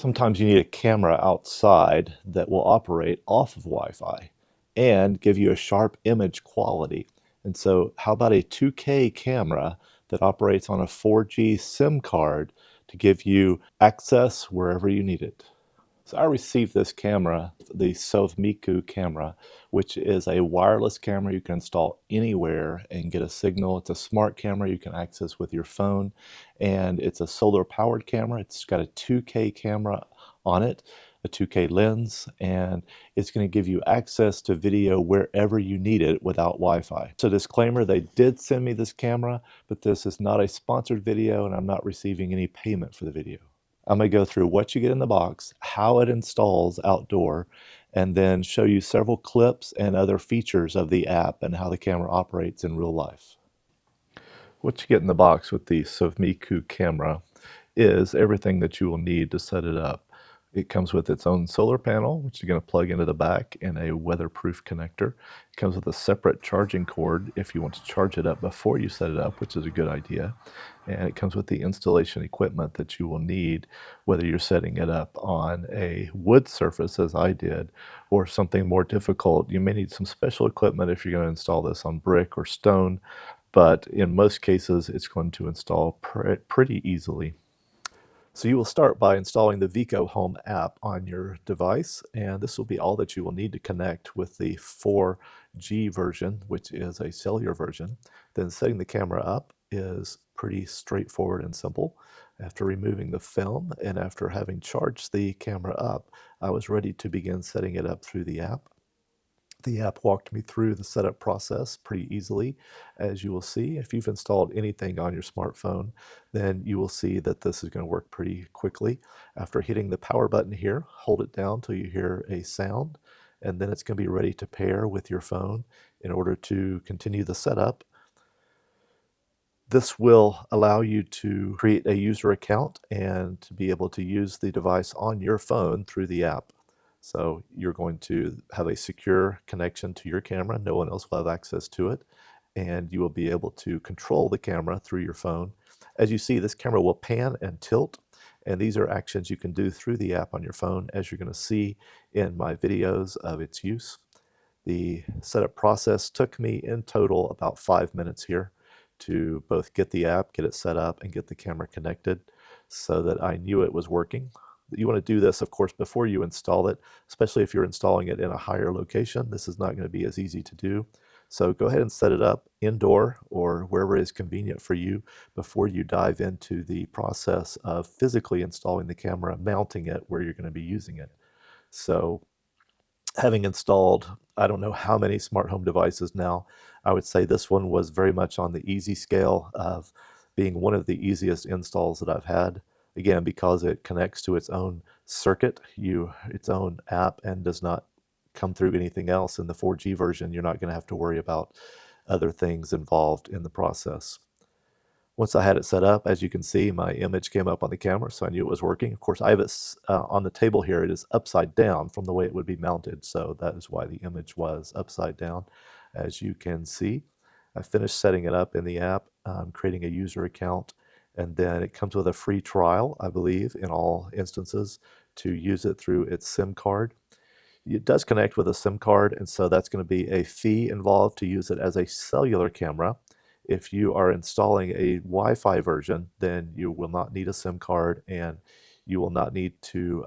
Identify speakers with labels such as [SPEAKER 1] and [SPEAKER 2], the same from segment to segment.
[SPEAKER 1] Sometimes you need a camera outside that will operate off of Wi-Fi and give you a sharp image quality. And so how about a 2K camera that operates on a 4G SIM card to give you access wherever you need it? So I received this camera, the Sovmiku camera, which is a wireless camera you can install anywhere and get a signal. It's a smart camera you can access with your phone, and it's a solar powered camera. It's got a 2K camera on it, a 2K lens, and it's going to give you access to video wherever you need it without Wi-Fi. So disclaimer, they did send me this camera, but this is not a sponsored video and I'm not receiving any payment for the video. I'm going to go through what you get in the box, how it installs outdoor, and then show you several clips and other features of the app and how the camera operates in real life. What you get in the box with the Sovmiku camera is everything that you will need to set it up. It comes with its own solar panel, which you're going to plug into the back, and a weatherproof connector. It comes with a separate charging cord if you want to charge it up before you set it up, which is a good idea. And it comes with the installation equipment that you will need, whether you're setting it up on a wood surface, as I did, or something more difficult. You may need some special equipment if you're going to install this on brick or stone, but in most cases, it's going to install pretty easily. So you will start by installing the Vico Home app on your device, and this will be all that you will need to connect with the 4G version, which is a cellular version. Then setting the camera up is pretty straightforward and simple. After removing the film and after having charged the camera up, I was ready to begin setting it up through the app. The app walked me through the setup process pretty easily. As you will see, if you've installed anything on your smartphone, then you will see that this is going to work pretty quickly. After hitting the power button here, hold it down till you hear a sound, and then it's going to be ready to pair with your phone in order to continue the setup. This will allow you to create a user account and to be able to use the device on your phone through the app. So you're going to have a secure connection to your camera. No one else will have access to it. And you will be able to control the camera through your phone. As you see, this camera will pan and tilt. And these are actions you can do through the app on your phone, as you're going to see in my videos of its use. The setup process took me in total about 5 minutes here to both get the app, get it set up, and get the camera connected so that I knew it was working. You want to do this, of course, before you install it, especially if you're installing it in a higher location. This is not going to be as easy to do. So go ahead and set it up indoor or wherever is convenient for you before you dive into the process of physically installing the camera, mounting it where you're going to be using it. So having installed, I don't know how many smart home devices now, I would say this one was very much on the easy scale of being one of the easiest installs that I've had. Again, because it connects to its own circuit, its own app, and does not come through anything else in the 4G version. You're not going to have to worry about other things involved in the process. Once I had it set up, as you can see, my image came up on the camera, so I knew it was working. Of course, I have it on the table here. It is upside down from the way it would be mounted, so that is why the image was upside down. As you can see, I finished setting it up in the app, creating a user account, and then it comes with a free trial, I believe, in all instances, to use it through its SIM card. It does connect with a SIM card, and so that's going to be a fee involved to use it as a cellular camera. If you are installing a Wi-Fi version, then you will not need a SIM card, and you will not need to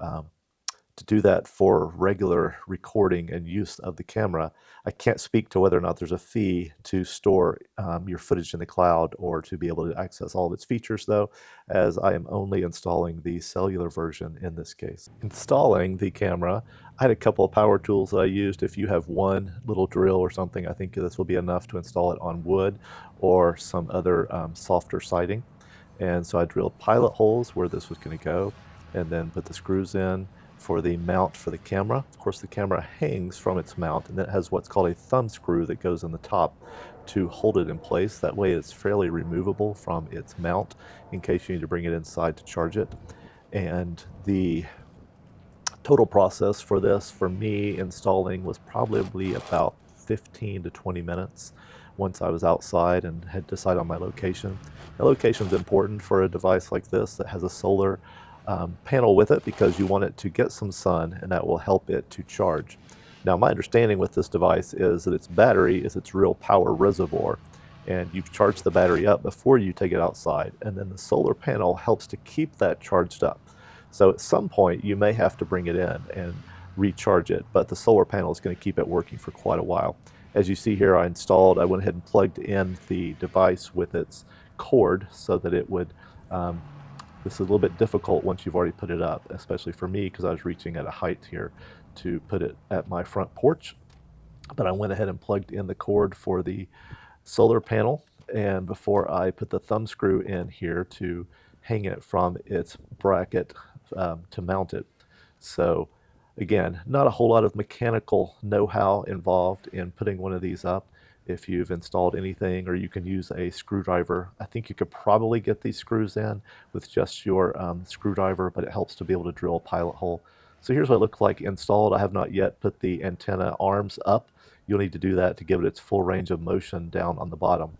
[SPEAKER 1] do that for regular recording and use of the camera. I can't speak to whether or not there's a fee to store your footage in the cloud or to be able to access all of its features, though, as I am only installing the cellular version in this case. Installing the camera, I had a couple of power tools that I used. If you have one little drill or something, I think this will be enough to install it on wood or some other softer siding. And so I drilled pilot holes where this was going to go, and then put the screws in for the mount for the camera. Of course, the camera hangs from its mount, and it has what's called a thumb screw that goes in the top to hold it in place. That way it's fairly removable from its mount in case you need to bring it inside to charge it. And the total process for this, for me installing, was probably about 15 to 20 minutes once I was outside and had decided on my location. The location is important for a device like this that has a solar panel with it because you want it to get some sun, and that will help it to charge. Now, my understanding with this device is that its battery is its real power reservoir, and you've charged the battery up before you take it outside, and then the solar panel helps to keep that charged up. So at some point, you may have to bring it in and recharge it, but the solar panel is going to keep it working for quite a while. As you see here, I went ahead and plugged in the device with its cord so that it would, this is a little bit difficult once you've already put it up, especially for me because I was reaching at a height here to put it at my front porch. But I went ahead and plugged in the cord for the solar panel, and before I put the thumb screw in here to hang it from its bracket to mount it. So again, not a whole lot of mechanical know-how involved in putting one of these up. If you've installed anything, or you can use a screwdriver, I think you could probably get these screws in with just your screwdriver, but it helps to be able to drill a pilot hole. So here's what it looks like installed. I have not yet put the antenna arms up. You'll need to do that to give it its full range of motion down on the bottom.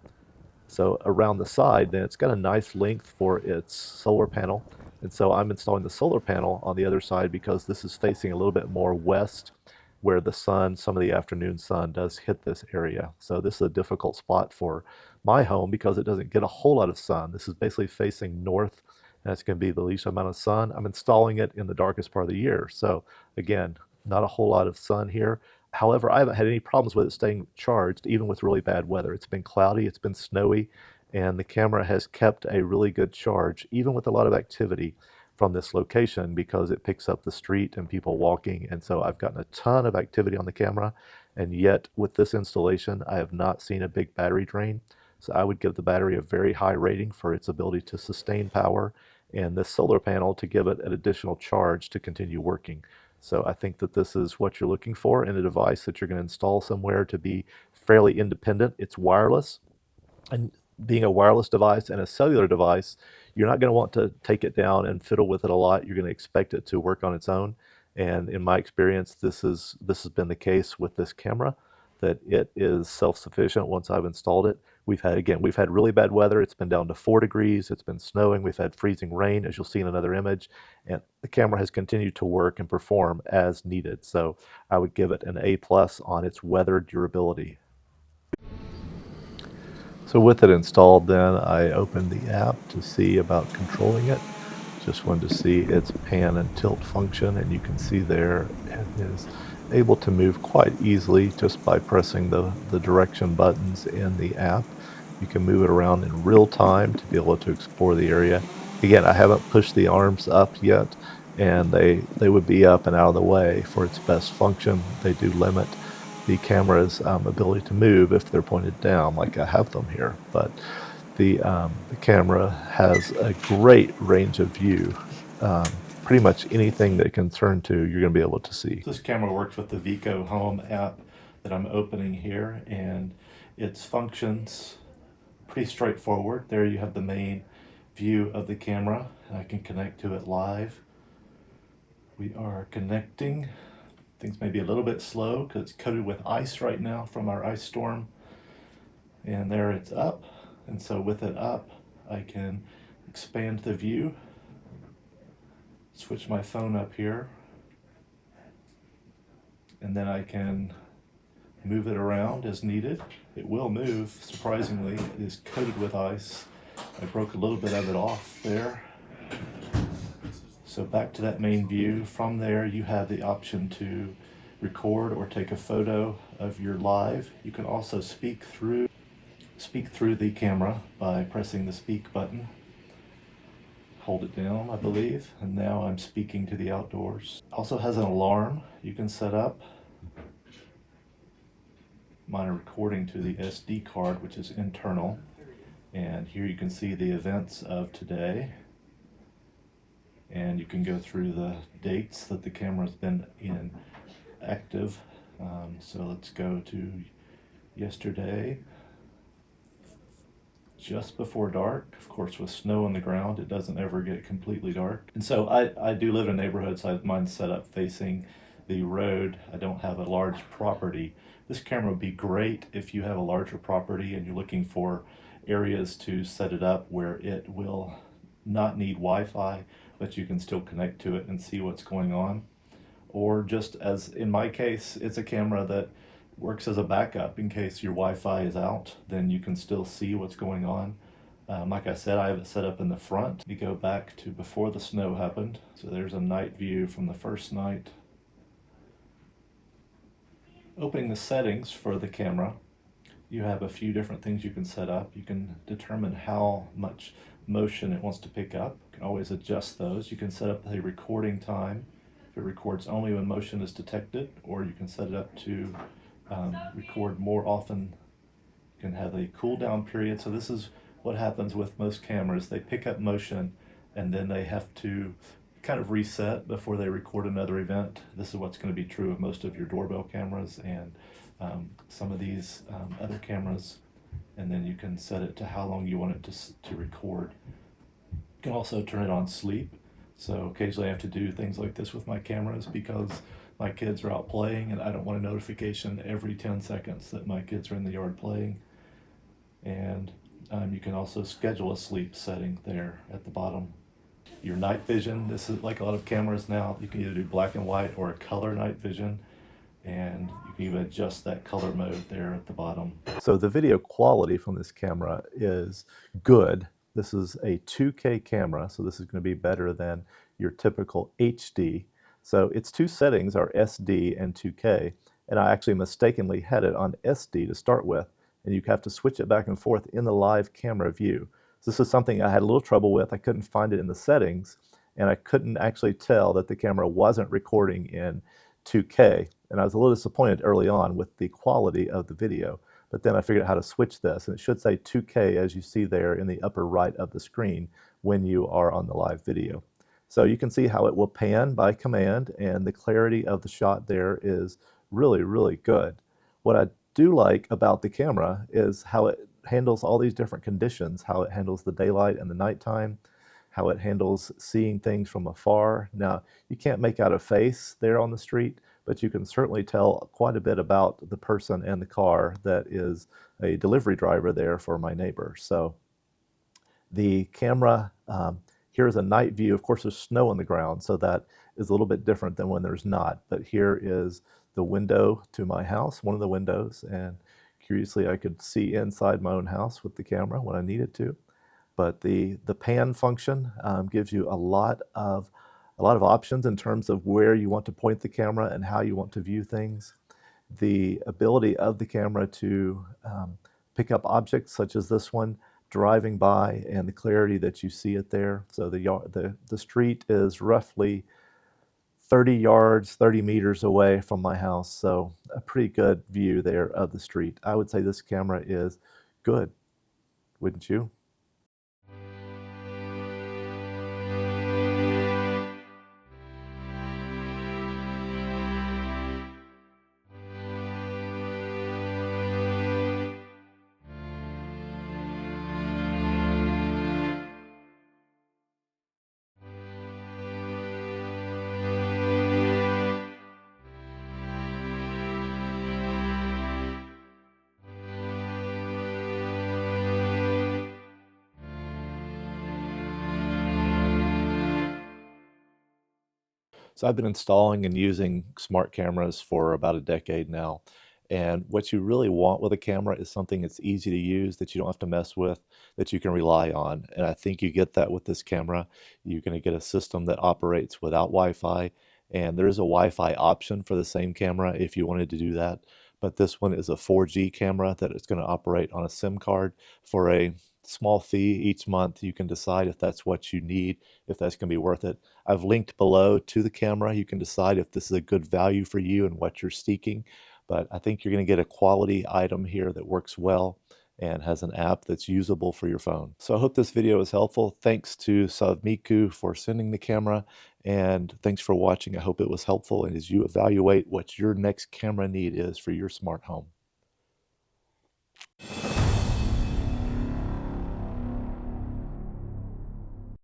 [SPEAKER 1] So around the side, then it's got a nice length for its solar panel. And so I'm installing the solar panel on the other side because this is facing a little bit more west, where the sun, some of the afternoon sun does hit this area. So this is a difficult spot for my home because it doesn't get a whole lot of sun. This is basically facing north, and it's going to be the least amount of sun. I'm installing it in the darkest part of the year. So again, not a whole lot of sun here. However, I haven't had any problems with it staying charged, even with really bad weather. It's been cloudy, it's been snowy, and the camera has kept a really good charge, even with a lot of activity from this location, because it picks up the street and people walking. And so I've gotten a ton of activity on the camera, and yet with this installation, I have not seen a big battery drain. So I would give the battery a very high rating for its ability to sustain power, and this solar panel to give it an additional charge to continue working. So I think that this is what you're looking for in a device that you're going to install somewhere to be fairly independent. It's wireless, and being a wireless device and a cellular device, you're not going to want to take it down and fiddle with it a lot. You're going to expect it to work on its own. And in my experience, this has been the case with this camera, that it is self-sufficient once I've installed it. We've had really bad weather. It's been down to 4 degrees. It's been snowing. We've had freezing rain, as you'll see in another image. And the camera has continued to work and perform as needed. So I would give it an A+ on its weather durability. So with it installed, then I opened the app to see about controlling it. Just wanted to see its pan and tilt function, and you can see there it is able to move quite easily just by pressing the direction buttons in the app. You can move it around in real time to be able to explore the area. Again, I haven't pushed the arms up yet, and they would be up and out of the way for its best function. They do limit the camera's ability to move if they're pointed down, like I have them here. But the camera has a great range of view. Pretty much anything that it can turn to, you're going to be able to see. This camera works with the Vico Home app that I'm opening here, and its functions pretty straightforward. There you have the main view of the camera, and I can connect to it live. We are connecting. Things may be a little bit slow because it's coated with ice right now from our ice storm. And there it's up. And so with it up, I can expand the view, switch my phone up here, and then I can move it around as needed. It will move, surprisingly. It is coated with ice. I broke a little bit of it off there. So back to that main view. From there, you have the option to record or take a photo of your live. You can also speak through the camera by pressing the speak button. Hold it down, I believe, and now I'm speaking to the outdoors. Also has an alarm you can set up. Mine are recording to the SD card, which is internal. And here you can see the events of today. And you can go through the dates that the camera's been in active. So let's go to yesterday, just before dark. Of course, with snow on the ground, it doesn't ever get completely dark. And so I do live in a neighborhood, so I have mine set up facing the road. I don't have a large property. This camera would be great if you have a larger property and you're looking for areas to set it up where it will not need Wi-Fi, but you can still connect to it and see what's going on. Or just as in my case, it's a camera that works as a backup in case your Wi-Fi is out, then you can still see what's going on. Like I said, I have it set up in the front. You go back to before the snow happened. So there's a night view from the first night. Opening the settings for the camera, you have a few different things you can set up. You can determine how much motion it wants to pick up. You can always adjust those. You can set up the recording time. If it records only when motion is detected, or you can set it up to record more often. You can have a cool down period. So this is what happens with most cameras. They pick up motion and then they have to kind of reset before they record another event. This is what's going to be true of most of your doorbell cameras and some of these other cameras. And then you can set it to how long you want it to record. You can also turn it on sleep. So occasionally I have to do things like this with my cameras because my kids are out playing and I don't want a notification every 10 seconds that my kids are in the yard playing. And you can also schedule a sleep setting there at the bottom. Your night vision, this is like a lot of cameras now, you can either do black and white or a color night vision, and you can even adjust that color mode there at the bottom. So the video quality from this camera is good. This is a 2K camera, so this is going to be better than your typical HD. So its two settings are SD and 2K, and I actually mistakenly had it on SD to start with, and you have to switch it back and forth in the live camera view. So this is something I had a little trouble with. I couldn't find it in the settings, and I couldn't actually tell that the camera wasn't recording in 2K, and I was a little disappointed early on with the quality of the video. But then I figured out how to switch this, and it should say 2K as you see there in the upper right of the screen when you are on the live video. So you can see how it will pan by command, and the clarity of the shot there is really, really good. What I do like about the camera is how it handles all these different conditions, how it handles the daylight and the nighttime, how it handles seeing things from afar. Now, you can't make out a face there on the street, but you can certainly tell quite a bit about the person and the car that is a delivery driver there for my neighbor. So the camera, here's a night view. Of course, there's snow on the ground, so that is a little bit different than when there's not. But here is the window to my house, one of the windows, and curiously, I could see inside my own house with the camera when I needed to. But the pan function gives you a lot of options in terms of where you want to point the camera and how you want to view things. The ability of the camera to pick up objects such as this one driving by, and the clarity that you see it there. So the street is roughly 30 yards, 30 meters away from my house, so a pretty good view there of the street. I would say this camera is good, wouldn't you? So I've been installing and using smart cameras for about a decade now. And what you really want with a camera is something that's easy to use, that you don't have to mess with, that you can rely on. And I think you get that with this camera. You're going to get a system that operates without Wi-Fi. And there is a Wi-Fi option for the same camera if you wanted to do that. But this one is a 4G camera that is going to operate on a SIM card for a small fee each month. You can decide if that's what you need, if that's going to be worth it. I've linked below to the camera. You can decide if this is a good value for you and what you're seeking. But I think you're going to get a quality item here that works well and has an app that's usable for your phone. So I hope this video was helpful. Thanks to Sovmiku for sending the camera, and thanks for watching. I hope it was helpful, and as you evaluate what your next camera need is for your smart home.